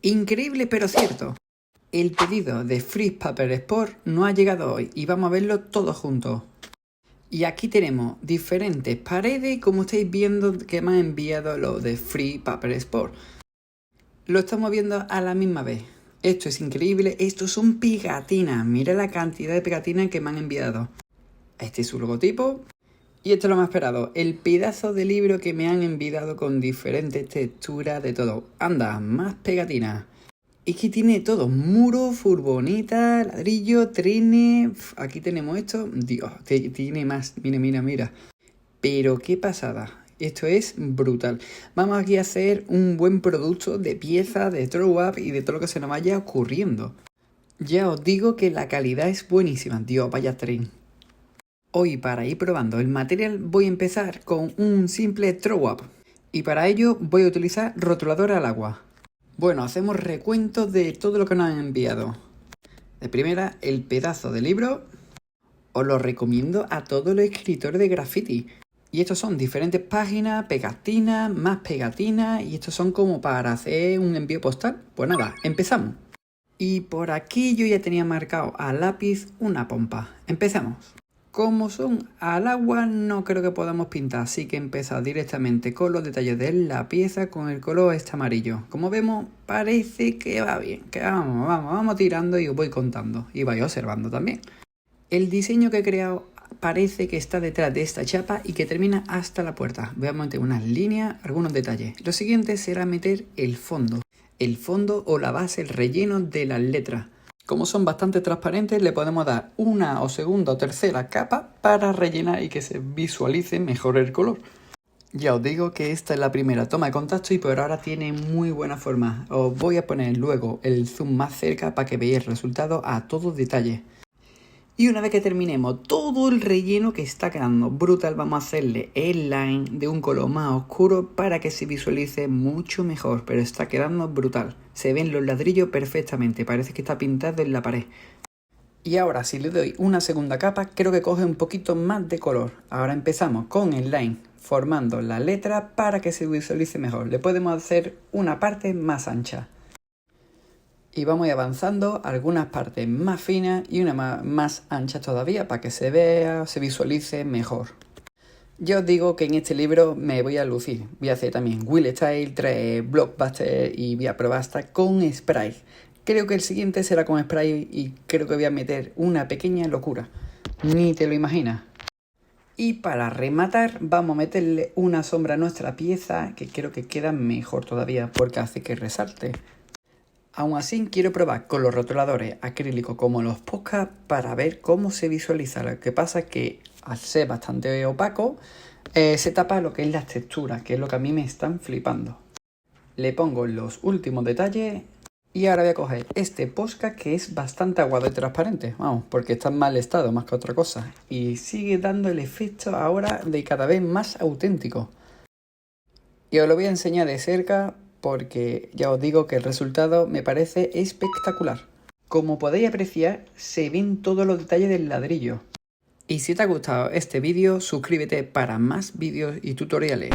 Increíble pero cierto. El pedido de Free Paper Sport no ha llegado hoy y vamos a verlo todos juntos. Y aquí tenemos diferentes paredes, como estáis viendo que me han enviado lo de Free Paper Sport. Lo estamos viendo a la misma vez. Esto es increíble, esto son pegatinas. Mira la cantidad de pegatinas que me han enviado. Este es su logotipo. Y esto es lo más esperado, el pedazo de libro que me han enviado con diferentes texturas de todo. Anda, más pegatinas. Es que tiene todo, muro, furgoneta, ladrillo, trenes. Aquí tenemos esto. Dios, tiene más. Mira. Pero qué pasada. Esto es brutal. Vamos aquí a hacer un buen producto de piezas, de throw up y de todo lo que se nos vaya ocurriendo. Ya os digo que la calidad es buenísima. Dios, vaya tren. Hoy, para ir probando el material, voy a empezar con un simple throw up. Y para ello voy a utilizar rotulador al agua. Bueno, hacemos recuento de todo lo que nos han enviado. De primera, el pedazo de libro. Os lo recomiendo a todos los escritores de graffiti. Y estos son diferentes páginas, pegatinas, más pegatinas. Y estos son como para hacer un envío postal. Pues nada, empezamos. Y por aquí yo ya tenía marcado a lápiz una pompa. Empezamos. Como son al agua, no creo que podamos pintar, así que empezar directamente con los detalles de la pieza con el color este amarillo. Como vemos, parece que va bien, que vamos tirando y os voy contando y vais observando también. El diseño que he creado parece que está detrás de esta chapa y que termina hasta la puerta. Voy a meter unas líneas, algunos detalles. Lo siguiente será meter el fondo o la base, el relleno de las letras. Como son bastante transparentes, le podemos dar una o segunda o tercera capa para rellenar y que se visualice mejor el color. Ya os digo que esta es la primera toma de contacto y por ahora tiene muy buena forma. Os voy a poner luego el zoom más cerca para que veáis el resultado a todo detalle. Y una vez que terminemos todo el relleno que está quedando brutal, vamos a hacerle el line de un color más oscuro para que se visualice mucho mejor, pero está quedando brutal. Se ven los ladrillos perfectamente, parece que está pintado en la pared. Y ahora si le doy una segunda capa, creo que coge un poquito más de color. Ahora empezamos con el line, formando la letra para que se visualice mejor. Le podemos hacer una parte más ancha. Y vamos a ir avanzando algunas partes más finas y una más ancha todavía para que se vea, se visualice mejor. Ya os digo que en este libro me voy a lucir. Voy a hacer también Will Style, 3 Blockbuster y voy a probar hasta con spray. Creo que el siguiente será con spray y creo que voy a meter una pequeña locura. Ni te lo imaginas. Y para rematar vamos a meterle una sombra a nuestra pieza que creo que queda mejor todavía porque hace que resalte. Aún así quiero probar con los rotuladores acrílicos como los Posca para ver cómo se visualiza. Lo que pasa es que al ser bastante opaco se tapa lo que es las texturas, que es lo que a mí me están flipando. Le pongo los últimos detalles y ahora voy a coger este Posca que es bastante aguado y transparente. Vamos, porque está en mal estado más que otra cosa. Y sigue dando el efecto ahora de cada vez más auténtico. Y os lo voy a enseñar de cerca porque ya os digo que el resultado me parece espectacular. Como podéis apreciar, se ven todos los detalles del ladrillo. Y si te ha gustado este vídeo, suscríbete para más vídeos y tutoriales.